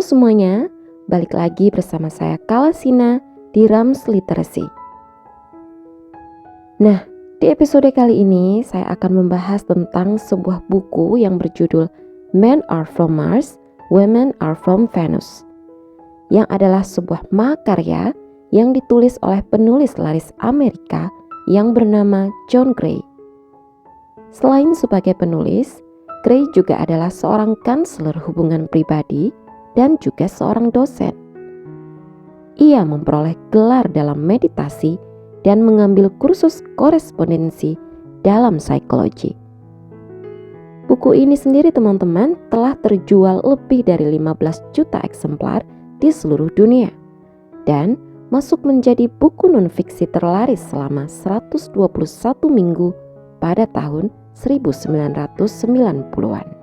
semuanya, balik lagi bersama saya Kalasina di Rams Literacy. Nah, di episode kali ini saya akan membahas tentang sebuah buku yang berjudul Men Are From Mars, Women Are From Venus, yang adalah sebuah mahakarya yang ditulis oleh penulis laris Amerika yang bernama John Gray. Selain sebagai penulis, Gray juga adalah seorang konselor hubungan pribadi dan juga seorang dosen. Ia memperoleh gelar dalam meditasi dan mengambil kursus korespondensi dalam psikologi. Buku ini sendiri teman-teman telah terjual lebih dari 15 juta eksemplar di seluruh dunia dan masuk menjadi buku non-fiksi terlaris selama 121 minggu pada tahun 1990-an.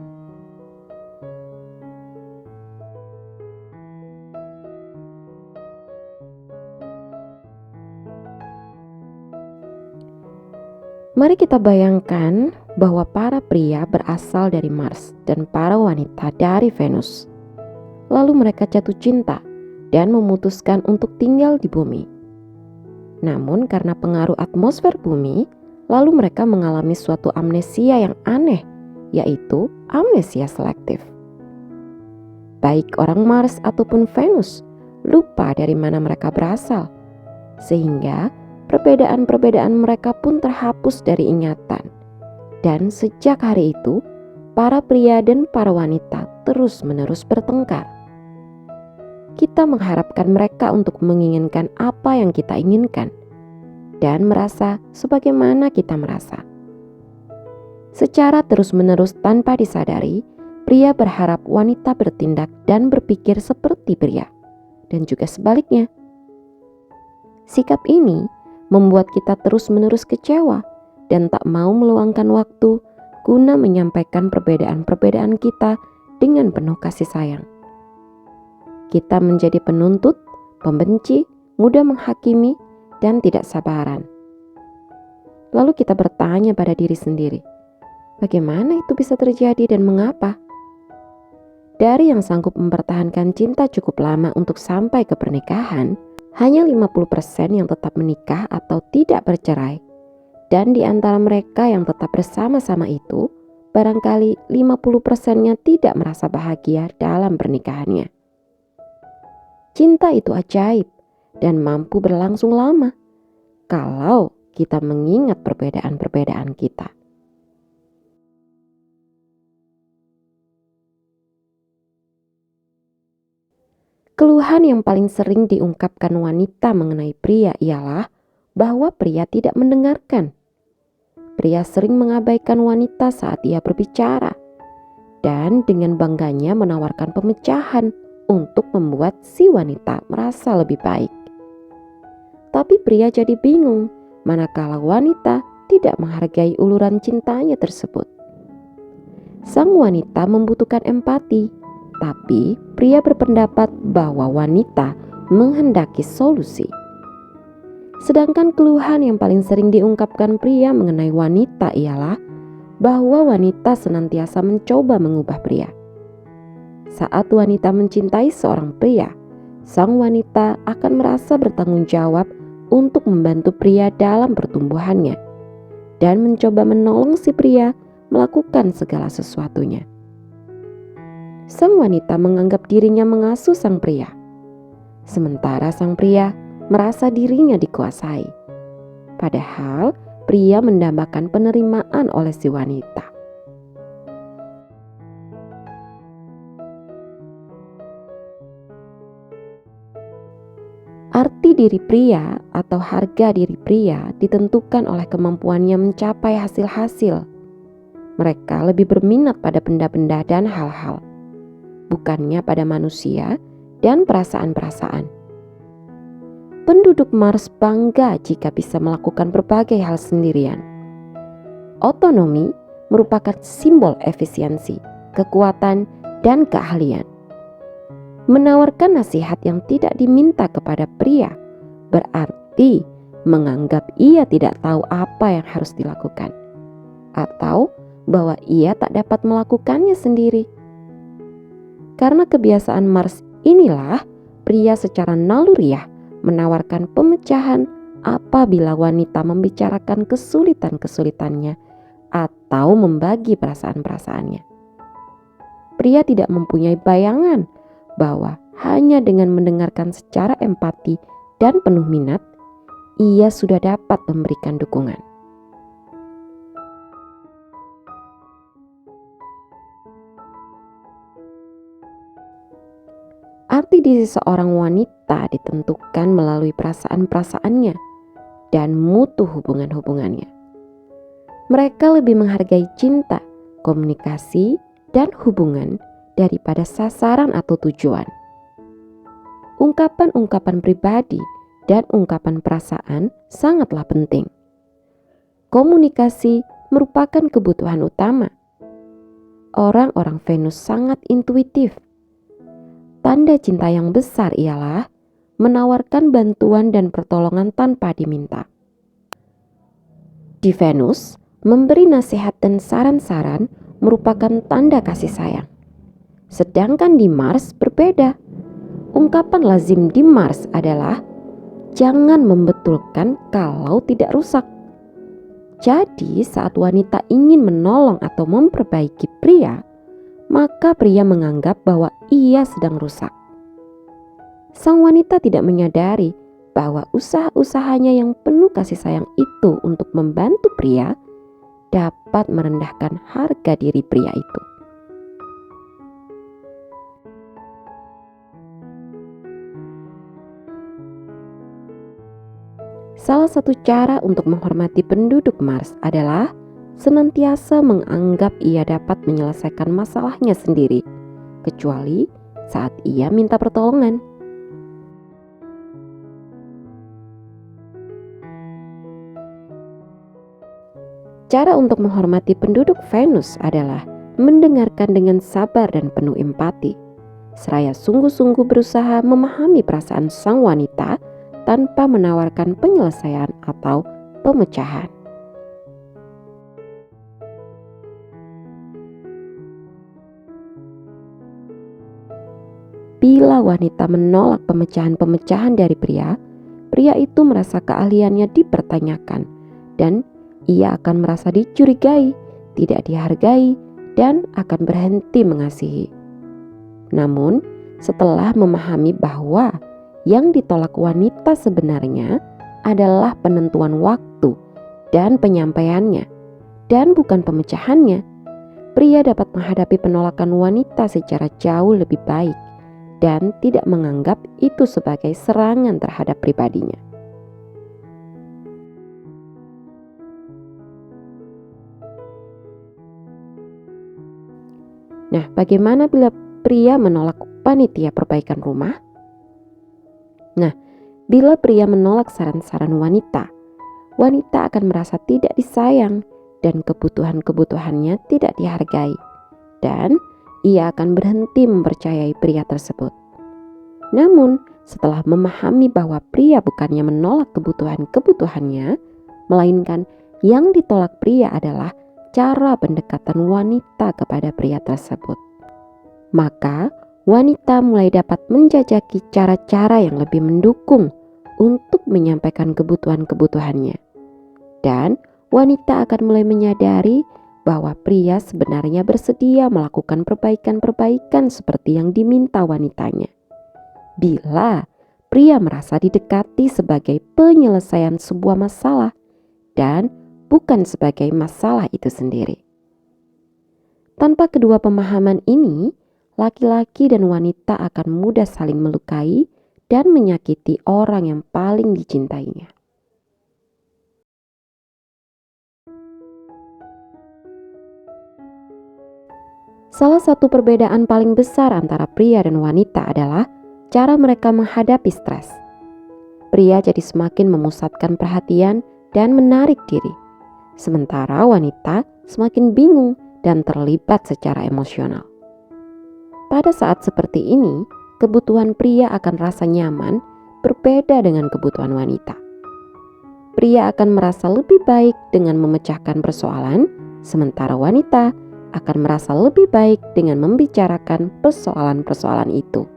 Mari kita bayangkan bahwa para pria berasal dari Mars dan para wanita dari Venus. Lalu mereka jatuh cinta dan memutuskan untuk tinggal di bumi. Namun karena pengaruh atmosfer bumi, lalu mereka mengalami suatu amnesia yang aneh, yaitu amnesia selektif. Baik orang Mars ataupun Venus lupa dari mana mereka berasal, sehingga perbedaan-perbedaan mereka pun terhapus dari ingatan. Dan sejak hari itu, para pria dan para wanita terus-menerus bertengkar. Kita mengharapkan mereka untuk menginginkan apa yang kita inginkan dan merasa sebagaimana kita merasa. Secara terus-menerus tanpa disadari, pria berharap wanita bertindak dan berpikir seperti pria, dan juga sebaliknya. Sikap ini membuat kita terus-menerus kecewa dan tak mau meluangkan waktu guna menyampaikan perbedaan-perbedaan kita dengan penuh kasih sayang. Kita menjadi penuntut, pembenci, mudah menghakimi, dan tidak sabaran. Lalu kita bertanya pada diri sendiri, bagaimana itu bisa terjadi dan mengapa? Dari yang sanggup mempertahankan cinta cukup lama untuk sampai ke pernikahan, hanya 50% yang tetap menikah atau tidak bercerai. Dan di antara mereka yang tetap bersama-sama itu, barangkali 50%-nya tidak merasa bahagia dalam pernikahannya. Cinta itu ajaib dan mampu berlangsung lama kalau kita mengingat perbedaan-perbedaan kita. Keluhan yang paling sering diungkapkan wanita mengenai pria ialah bahwa pria tidak mendengarkan. Pria sering mengabaikan wanita saat ia berbicara dan dengan bangganya menawarkan pemecahan untuk membuat si wanita merasa lebih baik. Tapi pria jadi bingung manakala wanita tidak menghargai uluran cintanya tersebut. Sang wanita membutuhkan empati, tapi pria berpendapat bahwa wanita menghendaki solusi. Sedangkan keluhan yang paling sering diungkapkan pria mengenai wanita ialah bahwa wanita senantiasa mencoba mengubah pria. Saat wanita mencintai seorang pria, sang wanita akan merasa bertanggung jawab untuk membantu pria dalam pertumbuhannya dan mencoba menolong si pria melakukan segala sesuatunya. Sang wanita menganggap dirinya mengasuh sang pria, sementara sang pria merasa dirinya dikuasai. Padahal pria mendambakan penerimaan oleh si wanita. Arti diri pria atau harga diri pria ditentukan oleh kemampuannya mencapai hasil-hasil. Mereka lebih berminat pada benda-benda dan hal-hal, bukannya pada manusia dan perasaan-perasaan. Penduduk Mars bangga jika bisa melakukan berbagai hal sendirian. Otonomi merupakan simbol efisiensi, kekuatan, dan keahlian. Menawarkan nasihat yang tidak diminta kepada pria berarti menganggap ia tidak tahu apa yang harus dilakukan, atau bahwa ia tak dapat melakukannya sendiri. Karena kebiasaan Mars Inilah pria secara naluriah menawarkan pemecahan apabila wanita membicarakan kesulitan-kesulitannya atau membagi perasaan-perasaannya. Pria tidak mempunyai bayangan bahwa hanya dengan mendengarkan secara empati dan penuh minat, ia sudah dapat memberikan dukungan. Arti diri seorang wanita ditentukan melalui perasaan-perasaannya dan mutu hubungan-hubungannya. Mereka lebih menghargai cinta, komunikasi, dan hubungan daripada sasaran atau tujuan. Ungkapan-ungkapan pribadi dan ungkapan perasaan sangatlah penting. Komunikasi merupakan kebutuhan utama. Orang-orang Venus sangat intuitif. Tanda cinta yang besar ialah menawarkan bantuan dan pertolongan tanpa diminta. Di Venus, memberi nasihat dan saran-saran merupakan tanda kasih sayang. Sedangkan di Mars berbeda. Ungkapan lazim di Mars adalah jangan membetulkan kalau tidak rusak. Jadi saat wanita ingin menolong atau memperbaiki pria, maka pria menganggap bahwa ia sedang rusak. Sang wanita tidak menyadari bahwa usaha-usahanya yang penuh kasih sayang itu untuk membantu pria dapat merendahkan harga diri pria itu. Salah satu cara untuk menghormati penduduk Mars adalah senantiasa menganggap ia dapat menyelesaikan masalahnya sendiri, kecuali saat ia minta pertolongan. Cara untuk menghormati penduduk Venus adalah mendengarkan dengan sabar dan penuh empati, seraya sungguh-sungguh berusaha memahami perasaan sang wanita tanpa menawarkan penyelesaian atau pemecahan. Bila wanita menolak pemecahan-pemecahan dari pria, pria itu merasa keahliannya dipertanyakan dan ia akan merasa dicurigai, tidak dihargai, dan akan berhenti mengasihi. Namun, setelah memahami bahwa yang ditolak wanita sebenarnya adalah penentuan waktu dan penyampaiannya, dan bukan pemecahannya, pria dapat menghadapi penolakan wanita secara jauh lebih baik dan tidak menganggap itu sebagai serangan terhadap pribadinya. Nah, bagaimana bila pria menolak panitia perbaikan rumah? Nah, bila pria menolak saran-saran wanita, wanita akan merasa tidak disayang dan kebutuhan-kebutuhannya tidak dihargai, dan ia akan berhenti mempercayai pria tersebut. Namun, setelah memahami bahwa pria bukannya menolak kebutuhan-kebutuhannya, melainkan yang ditolak pria adalah cara pendekatan wanita kepada pria tersebut, maka wanita mulai dapat menjajaki cara-cara yang lebih mendukung untuk menyampaikan kebutuhan-kebutuhannya. Dan wanita akan mulai menyadari bahwa pria sebenarnya bersedia melakukan perbaikan-perbaikan seperti yang diminta wanitanya. Bila pria merasa didekati sebagai penyelesaian sebuah masalah dan bukan sebagai masalah itu sendiri. Tanpa kedua pemahaman ini, laki-laki dan wanita akan mudah saling melukai dan menyakiti orang yang paling dicintainya. Salah satu perbedaan paling besar antara pria dan wanita adalah cara mereka menghadapi stres. Pria jadi semakin memusatkan perhatian dan menarik diri, sementara wanita semakin bingung dan terlibat secara emosional. Pada saat seperti ini, kebutuhan pria akan rasa nyaman berbeda dengan kebutuhan wanita. Pria akan merasa lebih baik dengan memecahkan persoalan, sementara wanita akan merasa lebih baik dengan membicarakan persoalan-persoalan itu.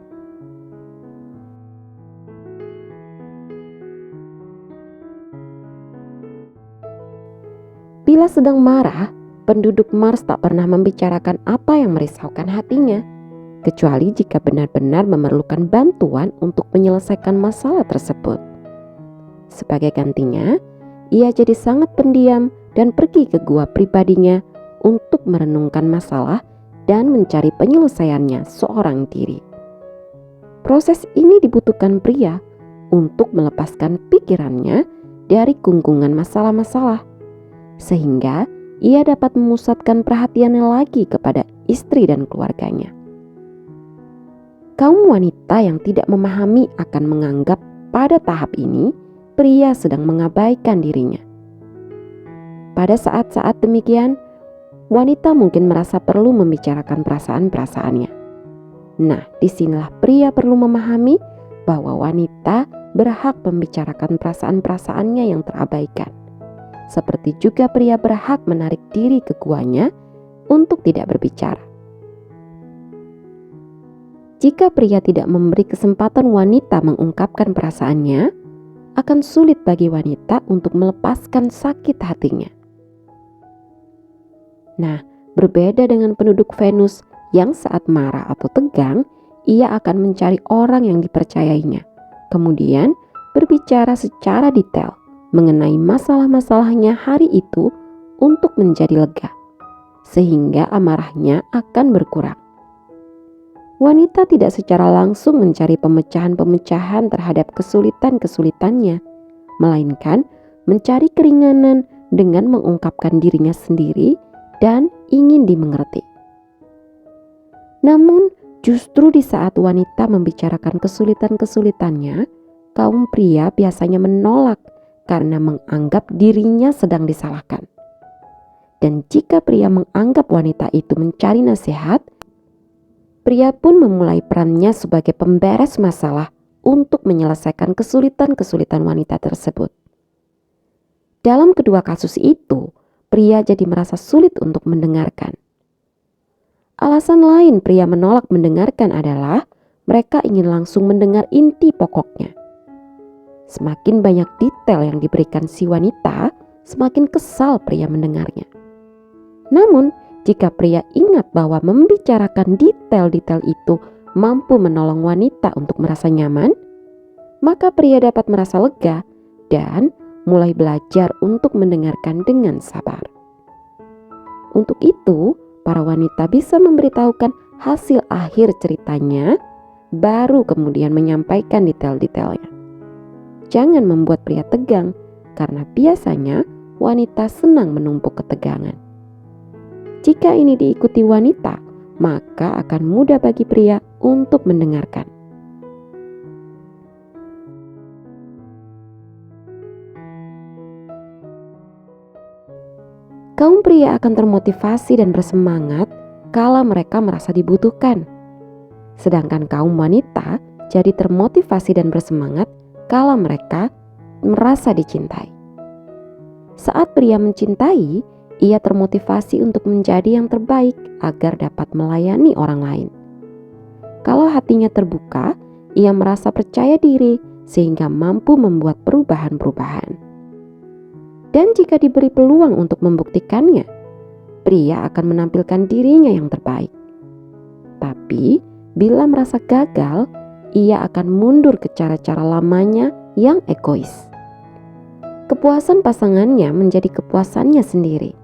Bila sedang marah, penduduk Mars tak pernah membicarakan apa yang merisaukan hatinya, kecuali jika benar-benar memerlukan bantuan untuk menyelesaikan masalah tersebut. Sebagai gantinya, ia jadi sangat pendiam dan pergi ke gua pribadinya untuk merenungkan masalah dan mencari penyelesaiannya seorang diri. Proses ini dibutuhkan pria untuk melepaskan pikirannya dari gunggungan masalah-masalah, sehingga ia dapat memusatkan perhatiannya lagi kepada istri dan keluarganya. Kaum wanita yang tidak memahami akan menganggap pada tahap ini pria sedang mengabaikan dirinya. Pada saat-saat demikian, wanita mungkin merasa perlu membicarakan perasaan-perasaannya. Nah, disinilah pria perlu memahami bahwa wanita berhak membicarakan perasaan-perasaannya yang terabaikan. Seperti juga pria berhak menarik diri ke guanya untuk tidak berbicara. Jika pria tidak memberi kesempatan wanita mengungkapkan perasaannya, akan sulit bagi wanita untuk melepaskan sakit hatinya. Nah, berbeda dengan penduduk Venus yang saat marah atau tegang, ia akan mencari orang yang dipercayainya, kemudian berbicara secara detail mengenai masalah-masalahnya hari itu untuk menjadi lega, sehingga amarahnya akan berkurang. Wanita tidak secara langsung mencari pemecahan-pemecahan terhadap kesulitan-kesulitannya, melainkan mencari keringanan dengan mengungkapkan dirinya sendiri dan ingin dimengerti. Namun, justru di saat wanita membicarakan kesulitan-kesulitannya, kaum pria biasanya menolak karena menganggap dirinya sedang disalahkan. Dan jika pria menganggap wanita itu mencari nasihat, pria pun memulai perannya sebagai pemberes masalah untuk menyelesaikan kesulitan-kesulitan wanita tersebut. Dalam kedua kasus itu, pria jadi merasa sulit untuk mendengarkan. Alasan lain pria menolak mendengarkan adalah mereka ingin langsung mendengar inti pokoknya. Semakin banyak detail yang diberikan si wanita, semakin kesal pria mendengarnya. Namun, jika pria ingat bahwa membicarakan detail-detail itu mampu menolong wanita untuk merasa nyaman, maka pria dapat merasa lega dan mulai belajar untuk mendengarkan dengan sabar. Untuk itu, para wanita bisa memberitahukan hasil akhir ceritanya, baru kemudian menyampaikan detail-detailnya. Jangan membuat pria tegang, karena biasanya wanita senang menumpuk ketegangan. Jika ini diikuti wanita, maka akan mudah bagi pria untuk mendengarkan. Kaum pria akan termotivasi dan bersemangat kala mereka merasa dibutuhkan. Sedangkan kaum wanita jadi termotivasi dan bersemangat kala mereka merasa dicintai. Saat pria mencintai, ia termotivasi untuk menjadi yang terbaik agar dapat melayani orang lain. Kalau hatinya terbuka, ia merasa percaya diri sehingga mampu membuat perubahan-perubahan. Dan jika diberi peluang untuk membuktikannya, pria akan menampilkan dirinya yang terbaik. Tapi bila merasa gagal, ia akan mundur ke cara-cara lamanya yang egois. Kepuasan pasangannya menjadi kepuasannya sendiri.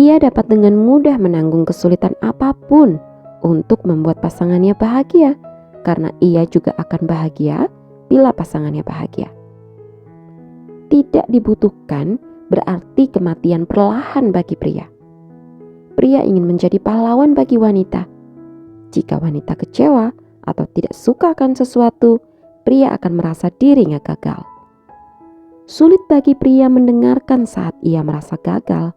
Ia dapat dengan mudah menanggung kesulitan apapun untuk membuat pasangannya bahagia, karena ia juga akan bahagia bila pasangannya bahagia. Tidak dibutuhkan berarti kematian perlahan bagi pria. Pria ingin menjadi pahlawan bagi wanita. Jika wanita kecewa atau tidak suka akan sesuatu, pria akan merasa dirinya gagal. Sulit bagi pria mendengarkan saat ia merasa gagal.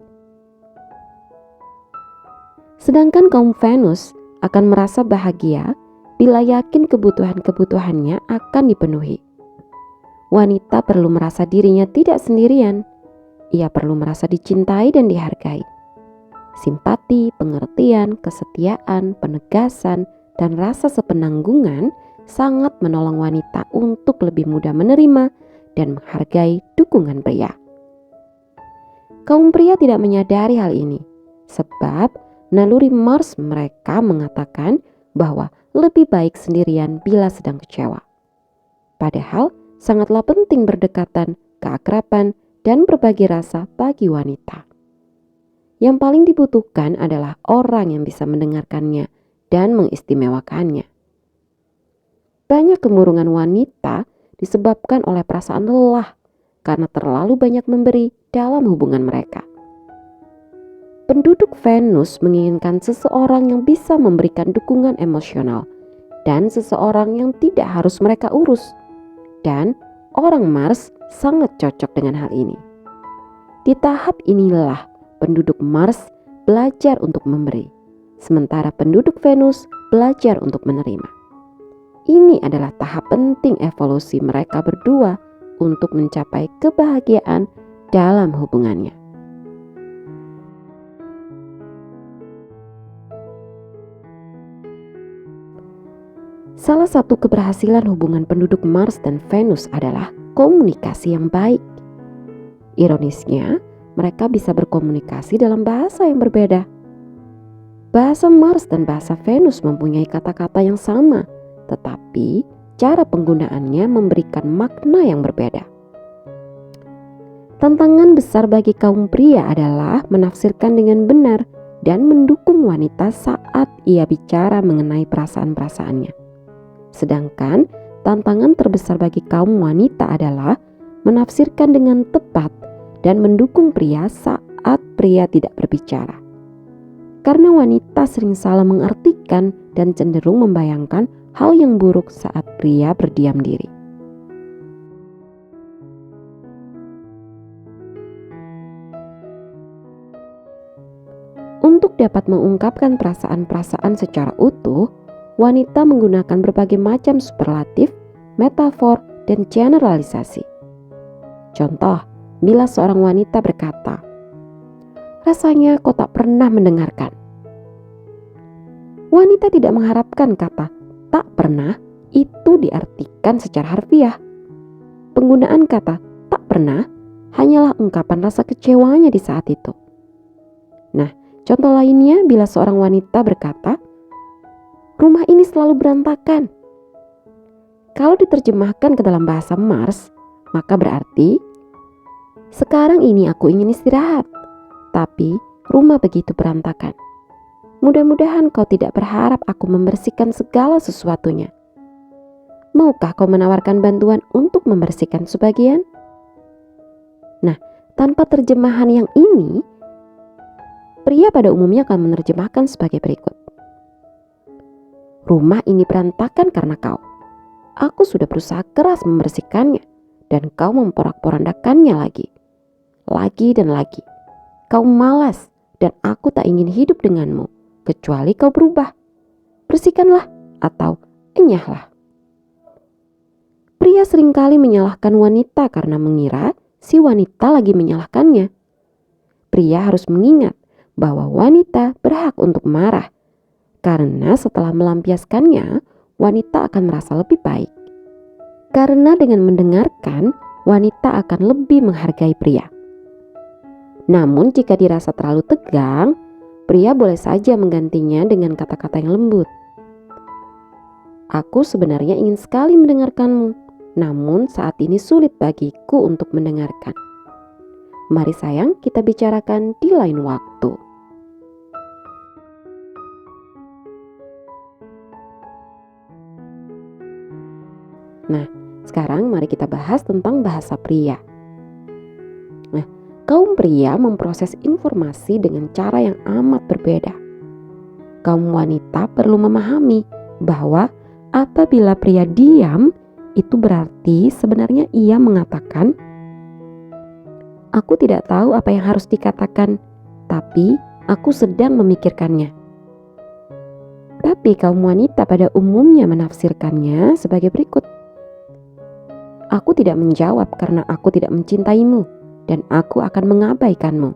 Sedangkan kaum Venus akan merasa bahagia bila yakin kebutuhan-kebutuhannya akan dipenuhi. Wanita perlu merasa dirinya tidak sendirian. Ia perlu merasa dicintai dan dihargai. Simpati, pengertian, kesetiaan, penegasan, dan rasa sepenanggungan sangat menolong wanita untuk lebih mudah menerima dan menghargai dukungan pria. Kaum pria tidak menyadari hal ini, sebab naluri Mars mereka mengatakan bahwa lebih baik sendirian bila sedang kecewa. Padahal sangatlah penting berdekatan, keakraban, dan berbagi rasa bagi wanita. Yang paling dibutuhkan adalah orang yang bisa mendengarkannya dan mengistimewakannya. Banyak kemurungan wanita disebabkan oleh perasaan lelah karena terlalu banyak memberi dalam hubungan mereka. Penduduk Venus menginginkan seseorang yang bisa memberikan dukungan emosional dan seseorang yang tidak harus mereka urus. Dan orang Mars sangat cocok dengan hal ini. Di tahap inilah penduduk Mars belajar untuk memberi, sementara penduduk Venus belajar untuk menerima. Ini adalah tahap penting evolusi mereka berdua untuk mencapai kebahagiaan dalam hubungannya. Salah satu keberhasilan hubungan penduduk Mars dan Venus adalah komunikasi yang baik. Ironisnya, mereka bisa berkomunikasi dalam bahasa yang berbeda. Bahasa Mars dan bahasa Venus mempunyai kata-kata yang sama, tetapi cara penggunaannya memberikan makna yang berbeda. Tantangan besar bagi kaum pria adalah menafsirkan dengan benar dan mendukung wanita saat ia bicara mengenai perasaan-perasaannya. Sedangkan tantangan terbesar bagi kaum wanita adalah menafsirkan dengan tepat dan mendukung pria saat pria tidak berbicara. Karena wanita sering salah mengartikan dan cenderung membayangkan hal yang buruk saat pria berdiam diri. Untuk dapat mengungkapkan perasaan-perasaan secara utuh, wanita menggunakan berbagai macam superlatif, metafor, dan generalisasi. Contoh, bila seorang wanita berkata, "Rasanya kau tak pernah mendengarkan." Wanita tidak mengharapkan kata "tak pernah" itu diartikan secara harfiah. Penggunaan kata "tak pernah" hanyalah ungkapan rasa kecewanya di saat itu. Nah, contoh lainnya bila seorang wanita berkata, "Rumah ini selalu berantakan." Kalau diterjemahkan ke dalam bahasa Mars, maka berarti, "Sekarang ini aku ingin istirahat, tapi rumah begitu berantakan. Mudah-mudahan kau tidak berharap aku membersihkan segala sesuatunya. Maukah kau menawarkan bantuan untuk membersihkan sebagian?" Nah, tanpa terjemahan yang ini, pria pada umumnya akan menerjemahkan sebagai berikut. "Rumah ini berantakan karena kau. Aku sudah berusaha keras membersihkannya dan kau memporak-porandakannya lagi dan lagi. Kau malas dan aku tak ingin hidup denganmu kecuali kau berubah. Bersihkanlah atau enyahlah." Pria seringkali menyalahkan wanita karena mengira si wanita lagi menyalahkannya. Pria harus mengingat bahwa wanita berhak untuk marah, karena setelah melampiaskannya, wanita akan merasa lebih baik. Karena dengan mendengarkan, wanita akan lebih menghargai pria. Namun jika dirasa terlalu tegang, pria boleh saja menggantinya dengan kata-kata yang lembut. "Aku sebenarnya ingin sekali mendengarkanmu, namun saat ini sulit bagiku untuk mendengarkan. Mari sayang, kita bicarakan di lain waktu." Nah, sekarang mari kita bahas tentang bahasa pria. Nah, kaum pria memproses informasi dengan cara yang amat berbeda. Kaum wanita perlu memahami bahwa apabila pria diam, itu berarti sebenarnya ia mengatakan, "Aku tidak tahu apa yang harus dikatakan, tapi aku sedang memikirkannya." Tapi kaum wanita pada umumnya menafsirkannya sebagai berikut. "Aku tidak menjawab karena aku tidak mencintaimu dan aku akan mengabaikanmu.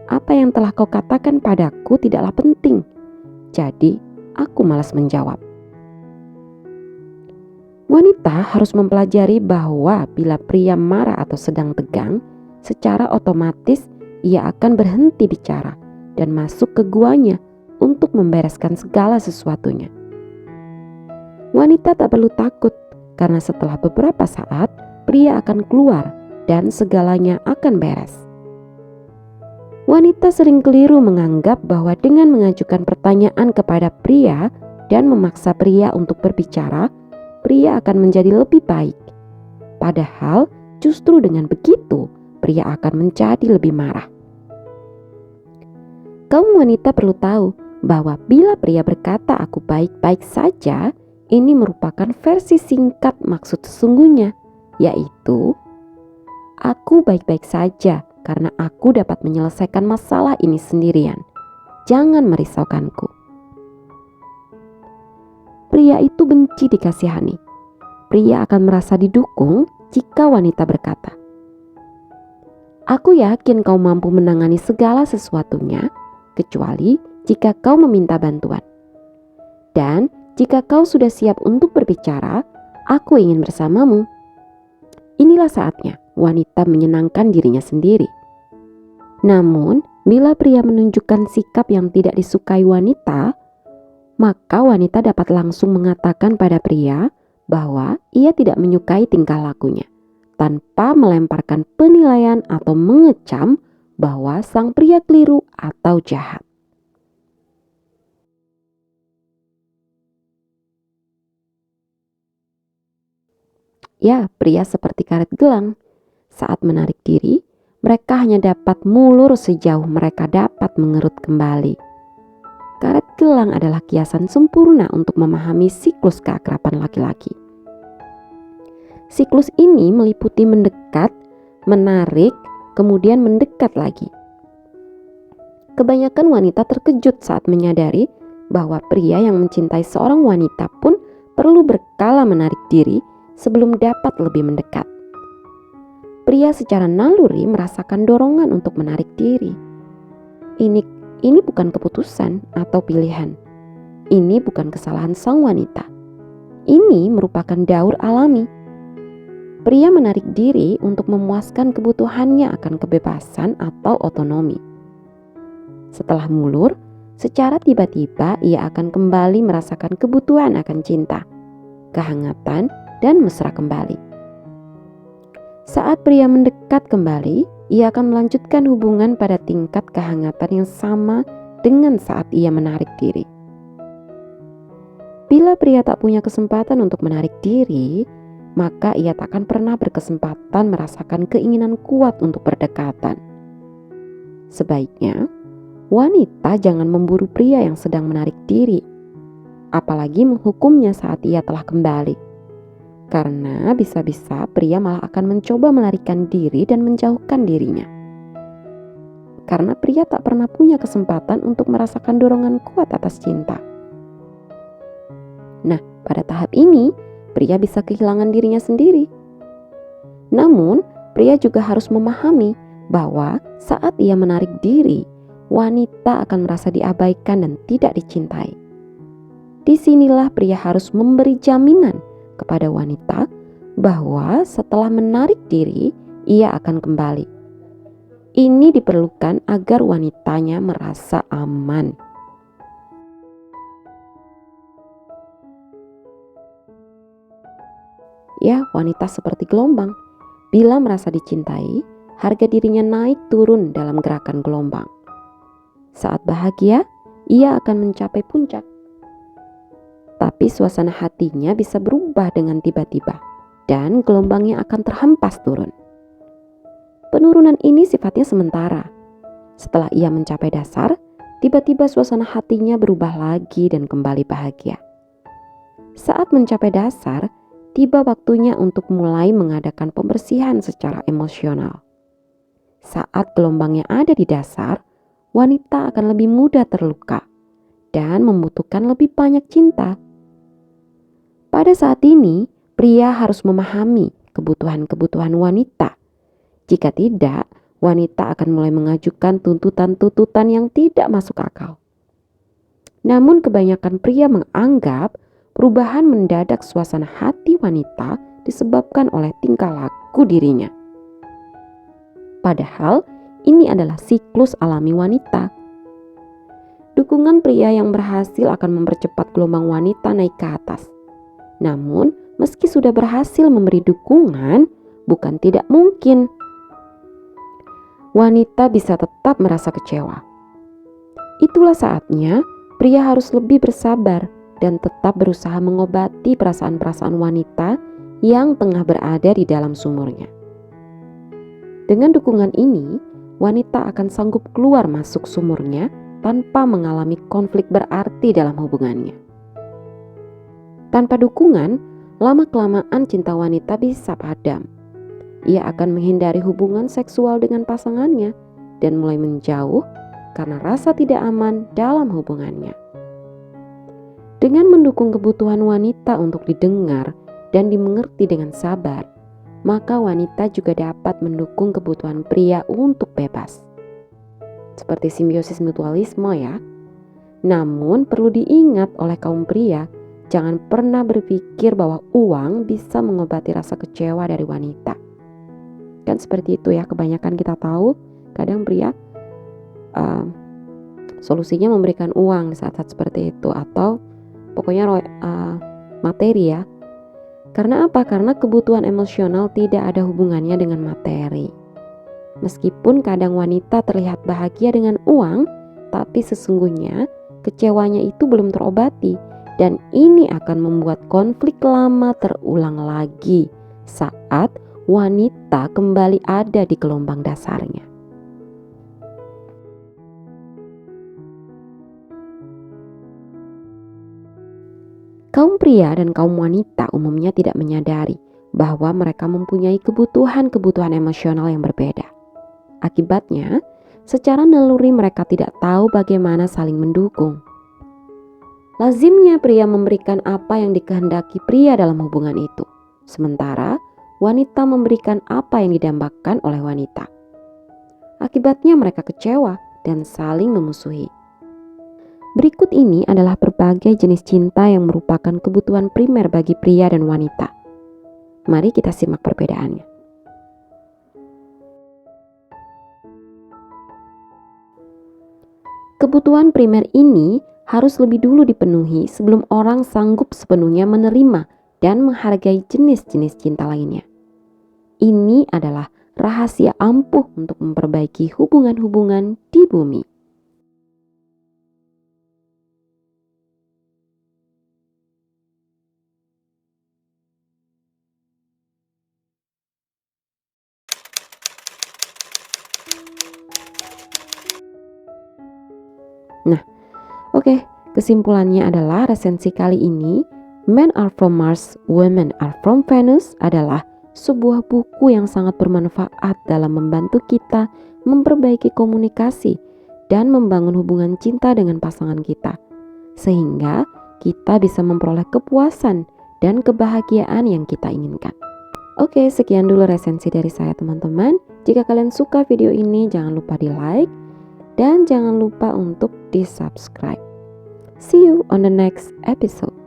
Apa yang telah kau katakan padaku tidaklah penting, jadi aku malas menjawab." Wanita harus mempelajari bahwa bila pria marah atau sedang tegang, secara otomatis ia akan berhenti bicara dan masuk ke guanya untuk membereskan segala sesuatunya. Wanita tak perlu takut karena setelah beberapa saat pria akan keluar dan segalanya akan beres. Wanita sering keliru menganggap bahwa dengan mengajukan pertanyaan kepada pria dan memaksa pria untuk berbicara, pria akan menjadi lebih baik. Padahal justru dengan begitu, pria akan menjadi lebih marah. Kaum wanita perlu tahu bahwa bila pria berkata aku baik-baik saja, ini merupakan versi singkat maksud sesungguhnya, yaitu aku baik-baik saja karena aku dapat menyelesaikan masalah ini sendirian. Jangan merisaukanku. Pria itu benci dikasihani. Pria akan merasa didukung jika wanita berkata, aku yakin kau mampu menangani segala sesuatunya, kecuali jika kau meminta bantuan. Dan jika kau sudah siap untuk berbicara, aku ingin bersamamu. Inilah saatnya wanita menyenangkan dirinya sendiri. Namun, bila pria menunjukkan sikap yang tidak disukai wanita, maka wanita dapat langsung mengatakan pada pria bahwa ia tidak menyukai tingkah lakunya, tanpa melemparkan penilaian atau mengecam bahwa sang pria keliru atau jahat. Ya, pria seperti karet gelang. Saat menarik diri, mereka hanya dapat mulur sejauh mereka dapat mengerut kembali. Karet gelang adalah kiasan sempurna untuk memahami siklus keakraban laki-laki. Siklus ini meliputi mendekat, menarik, kemudian mendekat lagi. Kebanyakan wanita terkejut saat menyadari bahwa pria yang mencintai seorang wanita pun perlu berkala menarik diri sebelum dapat lebih mendekat. Pria secara naluri merasakan dorongan untuk menarik diri. Ini bukan keputusan atau pilihan. Ini bukan kesalahan sang wanita. Ini merupakan daur alami. Pria menarik diri untuk memuaskan kebutuhannya akan kebebasan atau otonomi. Setelah mulur, secara tiba-tiba ia akan kembali merasakan kebutuhan akan cinta, kehangatan, dan mesra kembali. Saat pria mendekat kembali, ia akan melanjutkan hubungan pada tingkat kehangatan yang sama dengan saat ia menarik diri. Bila pria tak punya kesempatan untuk menarik diri, maka ia tak akan pernah berkesempatan merasakan keinginan kuat untuk berdekatan. Sebaiknya, wanita jangan memburu pria yang sedang menarik diri, apalagi menghukumnya saat ia telah kembali. Karena bisa-bisa pria malah akan mencoba melarikan diri dan menjauhkan dirinya. Karena pria tak pernah punya kesempatan untuk merasakan dorongan kuat atas cinta. Nah, pada tahap ini, pria bisa kehilangan dirinya sendiri. Namun, pria juga harus memahami bahwa saat ia menarik diri, wanita akan merasa diabaikan dan tidak dicintai. Disinilah pria harus memberi jaminan kepada wanita bahwa setelah menarik diri, ia akan kembali. Ini diperlukan agar wanitanya merasa aman. Ya, wanita seperti gelombang. Bila merasa dicintai, harga dirinya naik turun dalam gerakan gelombang. Saat bahagia, ia akan mencapai puncak. Tapi suasana hatinya bisa berubah dengan tiba-tiba dan gelombangnya akan terhempas turun. Penurunan ini sifatnya sementara. Setelah ia mencapai dasar, tiba-tiba suasana hatinya berubah lagi dan kembali bahagia. Saat mencapai dasar, tiba waktunya untuk mulai mengadakan pembersihan secara emosional. Saat gelombangnya ada di dasar, wanita akan lebih mudah terluka dan membutuhkan lebih banyak cinta. Pada saat ini, pria harus memahami kebutuhan-kebutuhan wanita. Jika tidak, wanita akan mulai mengajukan tuntutan-tuntutan yang tidak masuk akal. Namun kebanyakan pria menganggap perubahan mendadak suasana hati wanita disebabkan oleh tingkah laku dirinya. Padahal Ini adalah siklus alami wanita. Dukungan pria yang berhasil akan mempercepat gelombang wanita naik ke atas. Namun, meski sudah berhasil memberi dukungan, bukan tidak mungkin wanita bisa tetap merasa kecewa. Itulah saatnya pria harus lebih bersabar dan tetap berusaha mengobati perasaan-perasaan wanita yang tengah berada di dalam sumurnya. Dengan dukungan ini, wanita akan sanggup keluar masuk sumurnya tanpa mengalami konflik berarti dalam hubungannya. Tanpa dukungan, lama-kelamaan cinta wanita bisa padam. Ia akan menghindari hubungan seksual dengan pasangannya dan mulai menjauh karena rasa tidak aman dalam hubungannya. Dengan mendukung kebutuhan wanita untuk didengar dan dimengerti dengan sabar, maka wanita juga dapat mendukung kebutuhan pria untuk bebas. Seperti simbiosis mutualisme ya. Namun perlu diingat oleh kaum pria, jangan pernah berpikir bahwa uang bisa mengobati rasa kecewa dari wanita. Kan seperti itu ya, kebanyakan kita tahu kadang pria solusinya memberikan uang di saat-saat seperti itu, atau pokoknya materi ya. Karena apa? Karena kebutuhan emosional tidak ada hubungannya dengan materi. Meskipun kadang wanita terlihat bahagia dengan uang, tapi sesungguhnya kecewanya itu belum terobati, dan ini akan membuat konflik lama terulang lagi saat wanita kembali ada di gelombang dasarnya. Kaum pria dan kaum wanita umumnya tidak menyadari bahwa mereka mempunyai kebutuhan-kebutuhan emosional yang berbeda. Akibatnya, secara naluri mereka tidak tahu bagaimana saling mendukung. Lazimnya pria memberikan apa yang dikehendaki pria dalam hubungan itu, sementara wanita memberikan apa yang didambakan oleh wanita. Akibatnya mereka kecewa dan saling memusuhi. Berikut ini adalah berbagai jenis cinta yang merupakan kebutuhan primer bagi pria dan wanita. Mari kita simak perbedaannya. Kebutuhan primer ini harus lebih dulu dipenuhi sebelum orang sanggup sepenuhnya menerima dan menghargai jenis-jenis cinta lainnya. Ini adalah rahasia ampuh untuk memperbaiki hubungan-hubungan di bumi. Nah, oke, kesimpulannya adalah resensi kali ini Men Are From Mars, Women Are From Venus adalah sebuah buku yang sangat bermanfaat dalam membantu kita memperbaiki komunikasi dan membangun hubungan cinta dengan pasangan kita, sehingga kita bisa memperoleh kepuasan dan kebahagiaan yang kita inginkan. Oke, sekian dulu resensi dari saya teman-teman. Jika kalian suka video ini, jangan lupa di like dan jangan lupa untuk di subscribe. See you on the next episode.